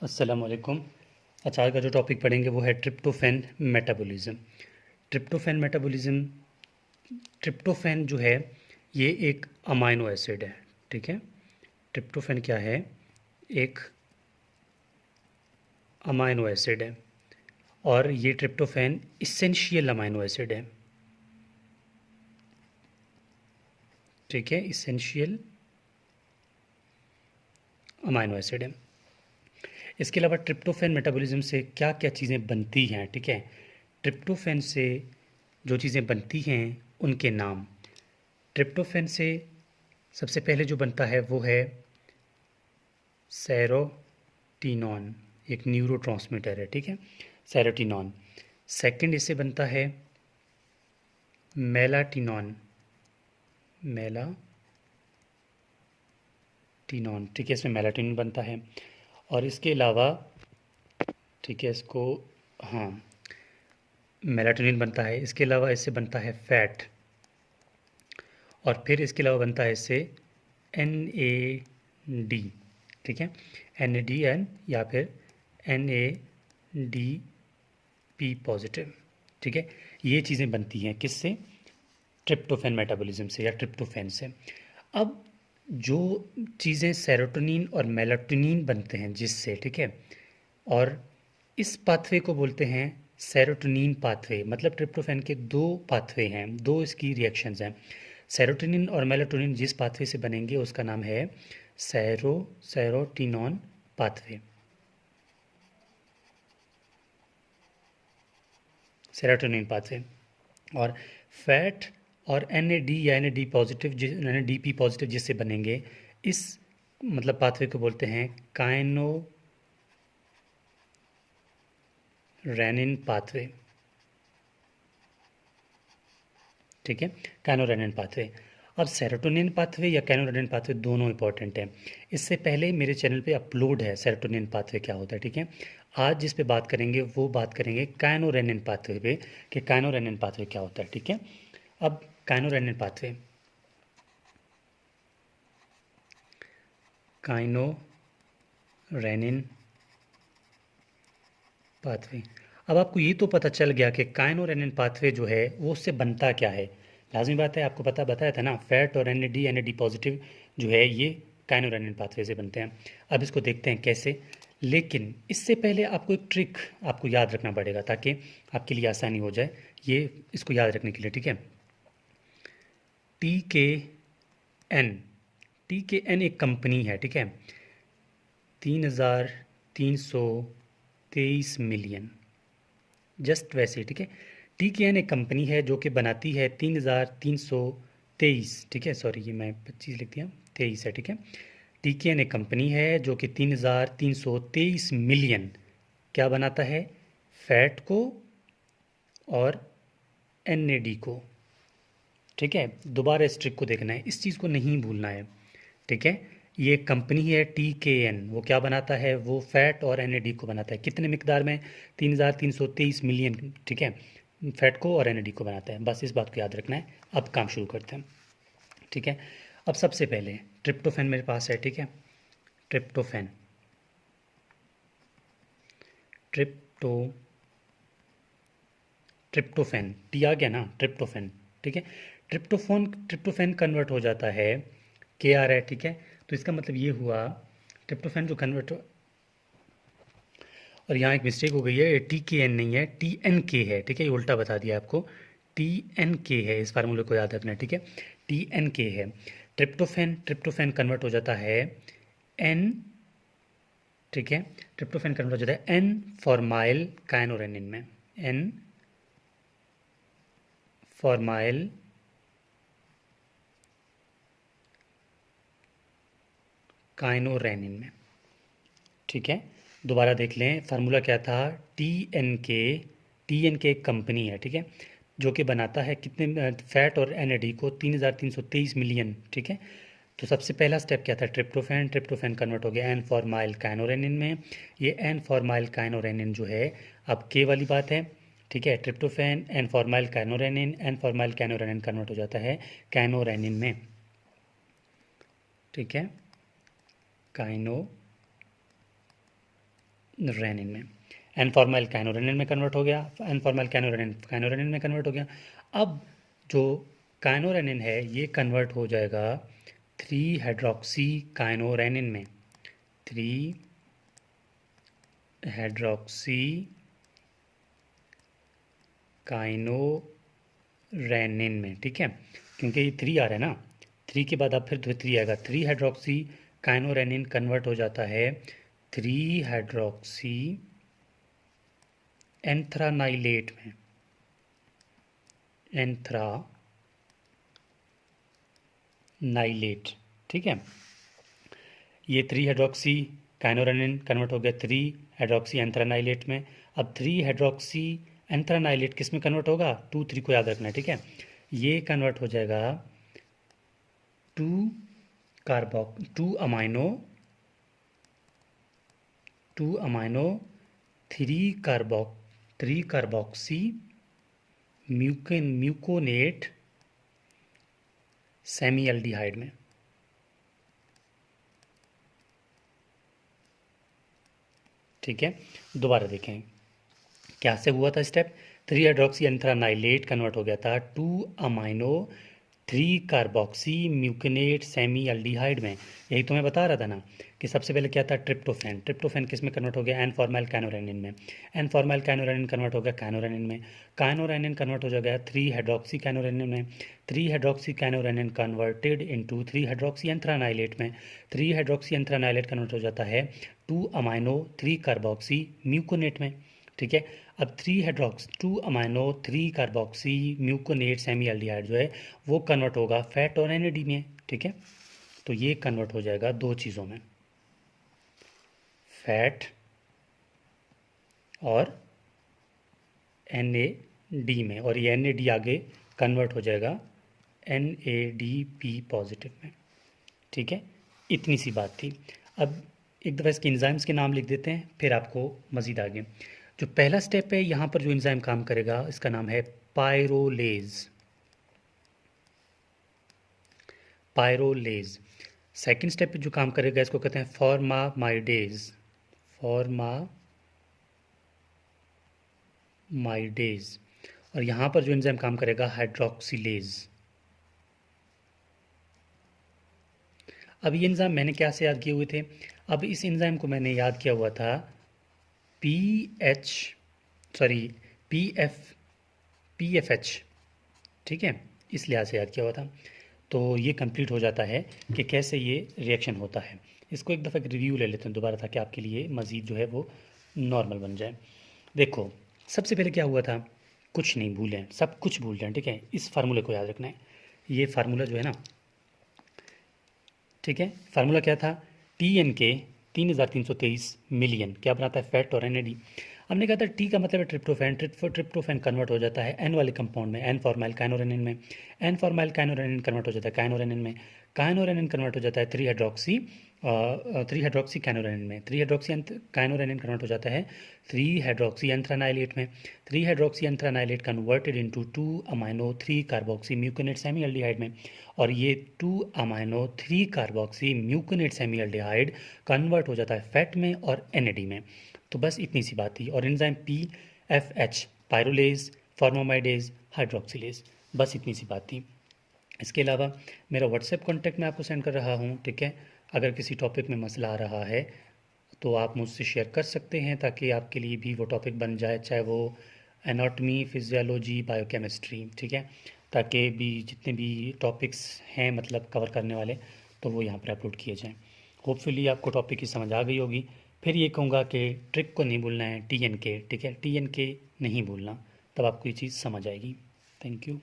अस्सलाम वालेकुम। अच्छा, आज का जो टॉपिक पढ़ेंगे वो है tryptophan metabolism. Tryptophan metabolism, tryptophan जो है ये एक अमाइनो एसिड है। ठीक है, ट्रिप्टोफैन क्या है? एक अमाइनो एसिड है और ये ट्रिप्टोफैन इसेंशियल अमाइनो एसिड है। ठीक है, इसेंशियल अमाइनो एसिड है। इसके अलावा ट्रिप्टोफैन मेटाबॉलिज्म से क्या क्या चीज़ें बनती हैं? ठीक है, ट्रिप्टोफैन से जो चीज़ें बनती हैं उनके नाम। ट्रिप्टोफैन से सबसे पहले जो बनता है वो है सेरोटीनॉन, एक न्यूरोट्रांसमीटर है। ठीक है, सेरोटीनॉन। सेकंड इससे बनता है मेलाटिनॉन, मेलाटिनॉन। ठीक है, इसमें मेलाटिन बनता है। और इसके अलावा, ठीक है, इसको, हाँ, मेलाटोनिन बनता है। इसके अलावा इससे बनता है फैट, और फिर इसके अलावा बनता है इससे NAD। ठीक है, NADN या फिर NADP पॉजिटिव। ठीक है, ये चीज़ें बनती हैं किससे? ट्रिप्टोफैन मेटाबॉलिज्म से या ट्रिप्टोफैन से। अब जो चीज़ें सेरोटोनिन और मेलाटोनिन बनते हैं जिससे, ठीक है, और इस पाथवे को बोलते हैं सेरोटोनिन पाथवे। मतलब ट्रिप्टोफैन के दो पाथवे हैं, दो इसकी रिएक्शंस हैं। सेरोटोनिन और मेलाटोनिन जिस पाथवे से बनेंगे उसका नाम है सेरोटिनॉन पाथवे, सेरोटोनिन पाथवे। और फैट और NAD या NAD पॉजिटिव, NADP पॉजिटिव जिससे बनेंगे, इस मतलब पाथवे को बोलते हैं काइनोरेनिन पाथवे। ठीक है, काइनोरेनिन पाथवे। अब सेरोटोनिन पाथवे या काइनोरेनिन पाथवे दोनों इंपॉर्टेंट हैं। इससे पहले मेरे चैनल पे अपलोड है सेरोटोनिन पाथवे क्या होता है। ठीक है, आज जिस पे बात करेंगे वो बात करेंगे काइनोरेनिन पाथवे पे, कि काइनोरेनिन पाथवे क्या होता है। ठीक है, अब काइनोरेनिन पाथवे, काइनोरेनिन पाथवे। अब आपको ये तो पता चल गया कि काइनोरेनिन पाथवे जो है वो उससे बनता क्या है। लाजमी बात है, आपको पता बताया था ना, फैट और NAD पॉजिटिव जो है ये काइनोरेनिन पाथवे से बनते हैं। अब इसको देखते हैं कैसे। लेकिन इससे पहले आपको एक ट्रिक आपको याद रखना पड़ेगा ताकि आपके लिए आसानी हो जाए ये, इसको याद रखने के लिए। ठीक है, TKN, TKN एक कंपनी है। ठीक है, 3,323 मिलियन, जस्ट वैसे। ठीक है, TKN एक कंपनी है जो कि बनाती है 3,323। ठीक है, सॉरी, ये मैं 25 लिख दिया, 23 है। ठीक है, TKN एक कंपनी है जो कि 3,323 मिलियन क्या बनाता है? फैट को और NAD को। ठीक है, दोबारा इस ट्रिक को देखना है, इस चीज़ को नहीं भूलना है। ठीक है, ये कंपनी है TKN, वो क्या बनाता है? वो फैट और NAD को बनाता है। कितने मिकदार में? 3,323 मिलियन। ठीक है, फैट को और NAD को बनाता है। बस इस बात को याद रखना है। अब काम शुरू करते हैं। ठीक है, अब सबसे पहले ट्रिप्टोफैन मेरे पास है। ठीक है, ट्रिप्टोफैन, ट्रिप्टो ट्रिप्टोफैन, टी आ गया ना, ट्रिप्टोफैन। ठीक है, ट्रिप्टोफैन कन्वर्ट हो जाता है KR है। ठीक है, तो इसका मतलब ये हुआ ट्रिप्टोफैन जो कन्वर्ट, और यहाँ एक मिस्टेक हो गई है, TKN नहीं है, TNK है। ठीक है, ये उल्टा बता दिया आपको, TNK है। इस फार्मूले को याद रखना है। ठीक है, TNK है। ट्रिप्टोफैन कन्वर्ट हो जाता है N। ठीक है, ट्रिप्टोफैन कन्वर्ट हो जाता है N फॉर्माइल काइनोरेनिन में, N फॉर्माइल काइनोरेनिन में। ठीक है, दोबारा देख लें, फार्मूला क्या था? TNK। TNK एक कंपनी है। ठीक है, जो कि बनाता है कितने? फैट और NAD को 3,323 मिलियन। ठीक है, तो सबसे पहला स्टेप क्या था? ट्रिप्टोफैन कन्वर्ट हो गया एन फॉर्माइल काइनोरेनिन में। ये एन फॉर्माइल काइनोरेनिन जो है, अब के वाली बात है। ठीक है, tryptophan N formyl kynurenine, N formyl kynurenine convert हो जाता है काइनोरेनिन में। ठीक है, काइनो रेनिन में। एन फॉर्मल काइनोरेनिन में कन्वर्ट हो गया, एन फॉर्मल काइनोरेनिन काइनोरेनिन में कन्वर्ट हो गया। अब जो काइनोरेनिन है ये कन्वर्ट हो जाएगा 3 हाइड्रोक्सी काइनोरेनिन में, 3 हाइड्रोक्सी काइनोरेनिन में, ठीक है, क्योंकि ये 3 आ रहा है ना, 3 के बाद अब फिर 3 आएगा, 3 हाइड्रोक्सी काइनोरेनिन कन्वर्ट हो जाता है 3 हाइड्रोक्सी एंथ्रानाइलेट में, एंथ्रानाइलेट, ठीक है। ये 3 हाइड्रोक्सी काइनोरेनिन कन्वर्ट हो गया 3 हाइड्रोक्सी एंथ्रानाइलेट में। अब 3 हाइड्रोक्सी एंथ्रानाइलेट किस में कन्वर्ट होगा, 2 3 को याद रखना है, ठीक है। ये कन्वर्ट हो जाएगा 2 amino 3 carboxy muconate semi aldehyde में, ठीक है। दोबारा देखें क्या से हुआ था स्टेप, 3 हाइड्रोक्सी एंथ्रानाइलेट कन्वर्ट हो गया था 2 amino 3 carboxy muconate semi aldehyde में। यही तो मैं बता रहा था ना कि सबसे पहले क्या था, ट्रिप्टोफैन, ट्रिप्टोफैन किस में कन्वर्ट हो गया, एन फॉर्मल काइनोरेनिन में, एन फॉर्मल काइनोरेनिन कन्वर्ट हो गया काइनोरेनिन में, काइनोरेनिन कन्वर्ट हो जाएगा 3 हाइड्रोक्सी काइनोरेनिन में, 3 hydroxy काइनोरेनिन converted into 3 hydroxy anthranilate में, 3 हाइड्रोक्सी एंथ्रानाइलेट कन्वर्ट हो जाता है 2 अमाइनो 3 कार्बोक्सी म्यूकोनेट में, ठीक है। अब 2 amino 3 carboxy muconate semi aldehyde जो है वो कन्वर्ट होगा फैट और एनएडी में, ठीक है। तो ये कन्वर्ट हो जाएगा 2 चीज़ों में, फैट और एनएडी में, और ये एनएडी आगे कन्वर्ट हो जाएगा एनएडीपी पॉजिटिव में, ठीक है। इतनी सी बात थी। अब एक दफ़ा इसके एंजाइम्स के नाम लिख देते हैं, फिर आपको मज़ीद आगे। जो पहला स्टेप है यहाँ पर जो एंजाइम काम करेगा इसका नाम है पायरोलेज, पायरोलेज। सेकंड स्टेप पे जो काम करेगा इसको कहते हैं फॉर्मामाइडेज, फॉर्मामाइडेज। और यहाँ पर जो एंजाइम काम करेगा हाइड्रोक्सिलेज। अब ये एंजाइम मैंने क्या से याद किए हुए थे, अब इस एंजाइम को मैंने याद किया हुआ था PFH, ठीक है, इस लिहाज से याद किया हुआ था। तो ये कंप्लीट हो जाता है कि कैसे ये रिएक्शन होता है। इसको एक दफ़ा रिव्यू ले लेते हैं दोबारा ताकि आपके लिए मज़ीद जो है वो नॉर्मल बन जाए। देखो सबसे पहले क्या हुआ था, कुछ नहीं भूलें, सब कुछ भूल जाएं, ठीक है। इस फार्मूले को याद रखना है, ये फार्मूला जो है ना, ठीक है, फार्मूला क्या था, TN के 3323 मिलियन क्या बनाता है, फैट और एनएडी। हमने कहा था टी का मतलब है ट्रिप्टोफैन, ट्रिप्टोफैन कन्वर्ट हो जाता है एन वाले कंपाउंड में, एन फॉर्माइल काइनोरेनिन में, एन फॉर्माइल काइनोरेनिन कन्वर्ट हो जाता है काइनोरेनिन में, काइनोरेनिन कन्वर्ट हो जाता है 3 हाइड्रोक्सी काइनोरेनिन में, 3 हाइड्रोक्सी काइनोरेनिन कन्वर्ट हो जाता है 3 हाइड्रोक्सी एंथ्रानाइलेट में, 3 hydroxy anthranilate converted into 2 amino 3 carboxy muconate semi aldehyde में, और ये 2 amino 3 carboxy muconate semi aldehyde convert हो जाता है फैट में और एनएडी में। तो बस इतनी सी बात थी। और एंजाइम PFH पायरोलेज, फॉर्मामाइडेज, हाइड्रोक्सिलेज, बस इतनी सी बात थी। इसके अलावा मेरा व्हाट्सएप कॉन्टैक्ट मैं आपको सेंड कर रहा हूँ, ठीक है। अगर किसी टॉपिक में मसला आ रहा है तो आप मुझसे शेयर कर सकते हैं ताकि आपके लिए भी वो टॉपिक बन जाए, चाहे वो एनाटॉमी, फिजियोलॉजी, बायोकेमिस्ट्री, ठीक है, ताकि भी जितने भी टॉपिक्स हैं मतलब कवर करने वाले तो वो यहाँ पर अपलोड किए जाएँ। होपफुली आपको टॉपिक की समझ आ गई होगी। फिर ये कहूँगा कि ट्रिक को नहीं भूलना है, TNK, ठीक है, TNK नहीं भूलना, तब आपको ये चीज़ समझ आएगी। Thank you.